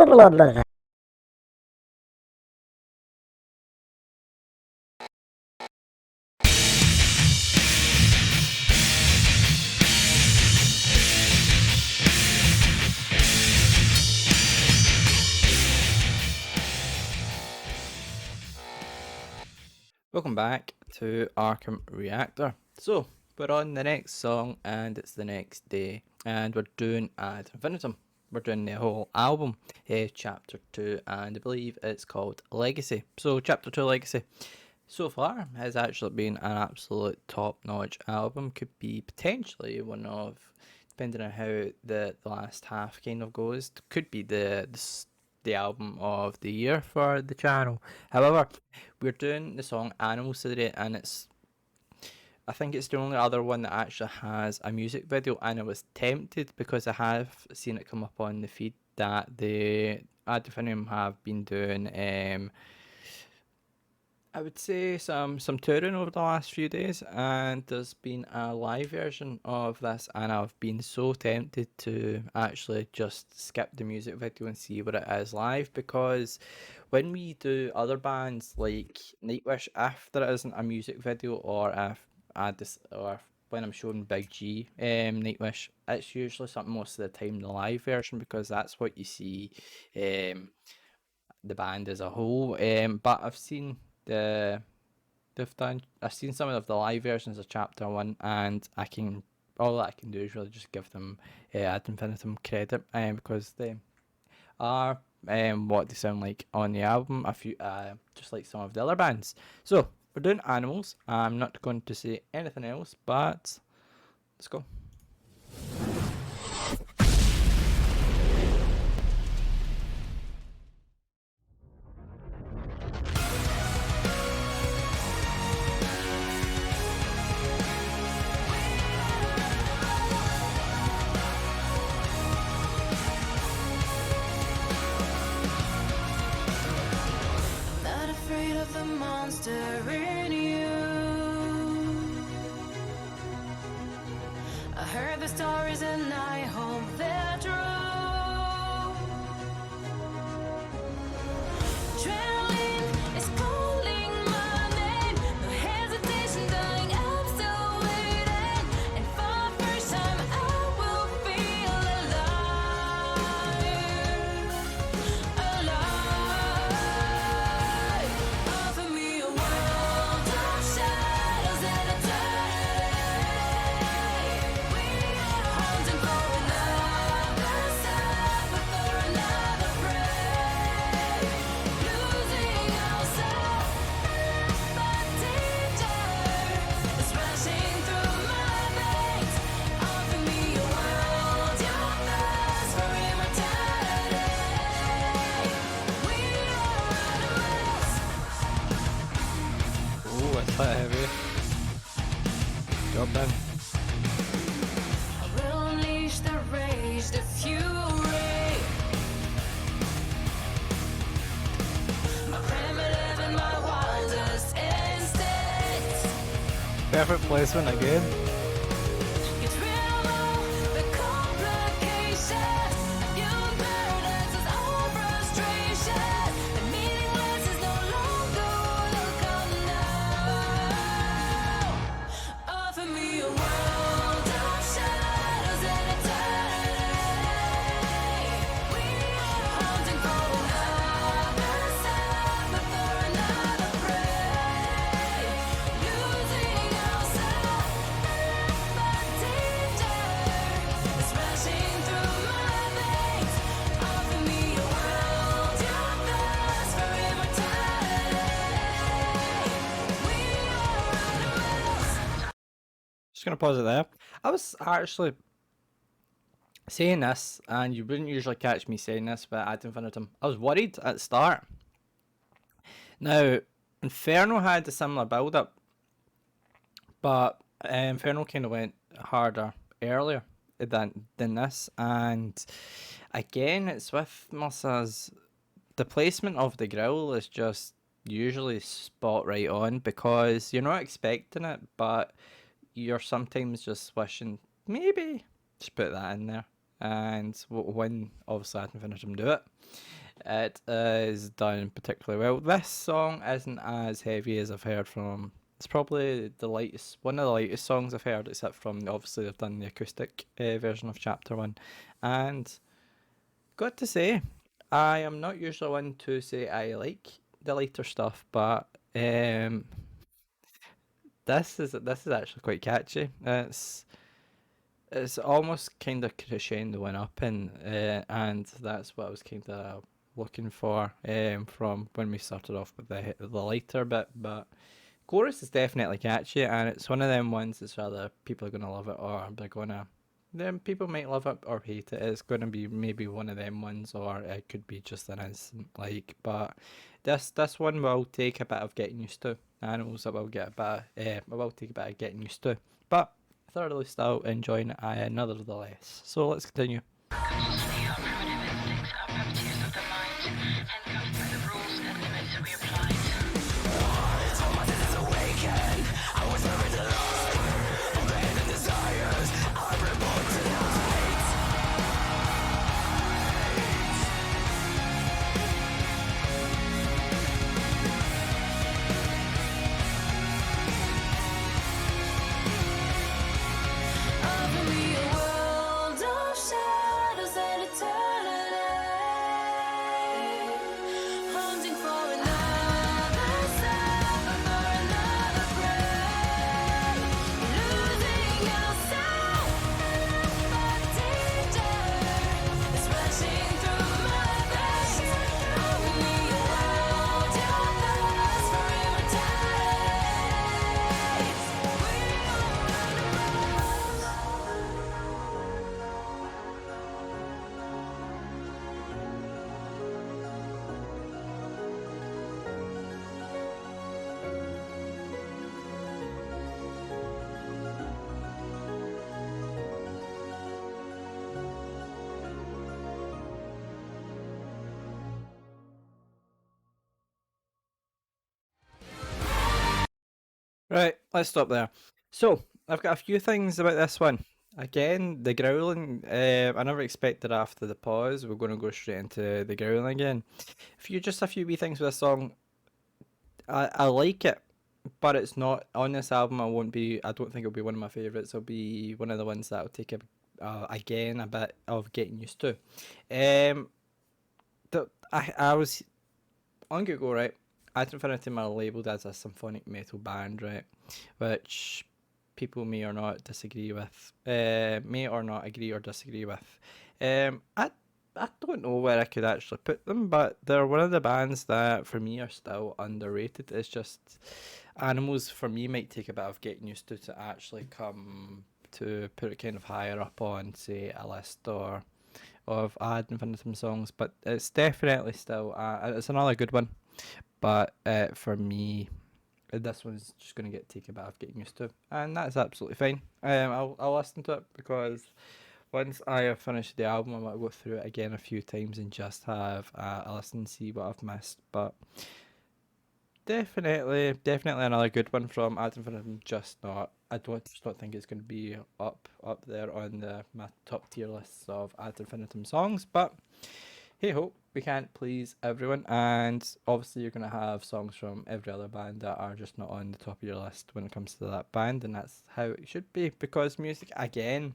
Welcome back to Arkham Reactor. So, we're on the next song and it's the next day, and we're doing Ad Infinitum. We're doing the whole album, chapter 2, and I believe it's called Legacy. So, chapter 2 Legacy, so far, has actually been an absolute top notch album. Could be potentially one of, depending on how the last half kind of goes, could be the album of the year for the channel. However, we're doing the song Animals today, and I think it's the only other one that actually has a music video, and I was tempted because I have seen it come up on the feed that the Ad Infinitum have been doing I would say some touring over the last few days, and there's been a live version of this, and I've been so tempted to actually just skip the music video and see what it is live, because when we do other bands like Nightwish, if there isn't a music video, or if when I'm showing Big G Nightwish, it's usually something most of the time the live version, because that's what you see um the band as a whole. But the I've seen some of the live versions of Chapter One, and all that I can do is really just give them Ad Infinitum credit, because they are what they sound like on the album. A few just like some of the other bands. So we're doing Animals. I'm not going to say anything else, but let's go. Not afraid of the monster in you. I heard the stories and I hope they're true. Adrenaline is calling my name. No hesitation, darling, I'm still waiting. And for the first time, I will feel alive. Offer me a world of shadows and eternity. We are hunting for another step, but for another prey. Losing ourselves, but danger is rushing through my veins. Offer me a world, your thirst for immortality. We are animals. Oh, it's quite heavy. Job done. I will unleash the rage, the fury. My primitive and my wildest instincts. Perfect placement again. Get rid of all the complications. Your burdens all frustration. The meaningless is no longer welcome now. Offer me a world of shadows and eternity. We are hunting for another step, but for another prey. Losing ourselves, but danger is rushing through my veins. Offer me a world, your thirst for immortality. We are animals. Just gonna pause it there. I was actually saying this, and you wouldn't usually catch me saying this, but Ad Infinitum, I was worried at the start. Now, Inferno had a similar build up, but Inferno kind of went harder earlier than this, and again, it's with Mercer's. The placement of the growl is just usually spot right on, because you're not expecting it, but you're sometimes just wishing maybe just put that in there. and when obviously Ad Infinitum do it, it is done particularly well. This song isn't as heavy as I've heard from. It's probably the lightest, one of the lightest songs I've heard, except from obviously they've done the acoustic version of Chapter One, and got to say, I am not usually one to say I like the lighter stuff, but this is actually quite catchy. It's almost kind of crescendoing up, and that's what I was kind of looking for from when we started off with the lighter bit. But chorus is definitely catchy, and it's one of them ones that's rather people are gonna love it or they're gonna. Then people might love it or hate it. It's going to be maybe one of them ones, or it could be just an instant like. But this one will take a bit of getting used to. Animals that will get a bit. It will take a bit of getting used to. But thoroughly still enjoying it nevertheless. So let's continue. Consciously, our primitive instincts are properties of the mind, handcuffed by the rules and limits we applied. Offer me a world of shadows and eternity, hunting for another self, for another prey, losing yourself in the danger, splashing through my veins. Offer me a world, your thirst for immortality. We all run Right, let's stop there. So I've got a few things about this one. Again, the growling. I never expected after the pause we're going to go straight into the growling again. Just a few wee things with this song. I like it, but it's not on this album. I don't think it'll be one of my favorites. It'll be one of the ones that'll take again a bit of getting used to. Um, I was on Google, right? Ad Infinitum are labelled as a symphonic metal band, right? Which people may or not disagree with, may or not agree or disagree with. I don't know where I could actually put them, but they're one of the bands that for me are still underrated. It's just Animals for me might take a bit of getting used to actually come to put it kind of higher up on, say, a list or of Ad Infinitum songs, but it's definitely still it's another good one. But for me, this one's just going to take a bit of getting used to, and that's absolutely fine. I'll listen to it because once I have finished the album, I might go through it again a few times and just have a listen and see what I've missed. But definitely another good one from Ad Infinitum. I just don't think it's going to be up there on my top tier lists of Ad Infinitum songs. But hey ho, we can't please everyone, and obviously you're gonna have songs from every other band that are just not on the top of your list when it comes to that band, and that's how it should be because music again.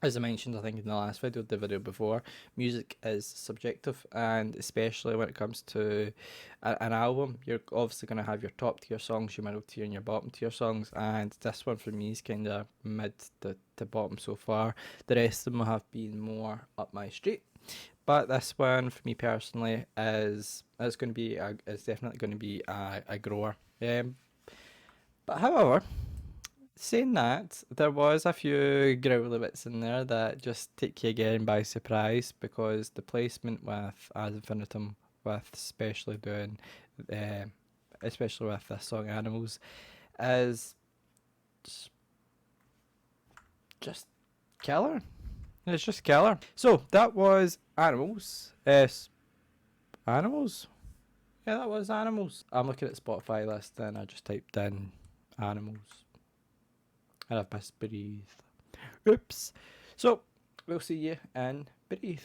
As I mentioned, I think in the last video, the video before, music is subjective, and especially when it comes to an album, you're obviously going to have your top tier songs, your middle tier, and your bottom tier songs. And this one for me is kind of mid to bottom so far. The rest of them have been more up my street, but this one for me personally is going to be is definitely going to be a grower. But however, saying that, there was a few growly bits in there that just take you again by surprise because the placement with Ad Infinitum, with uh, especially with this song Animals, is s- just killer. It's just killer. So that was Animals. Animals? Yeah, that was Animals. I'm looking at Spotify list and I just typed in Animals. And I've misbreathed. Oops. So we'll see you in Breathe.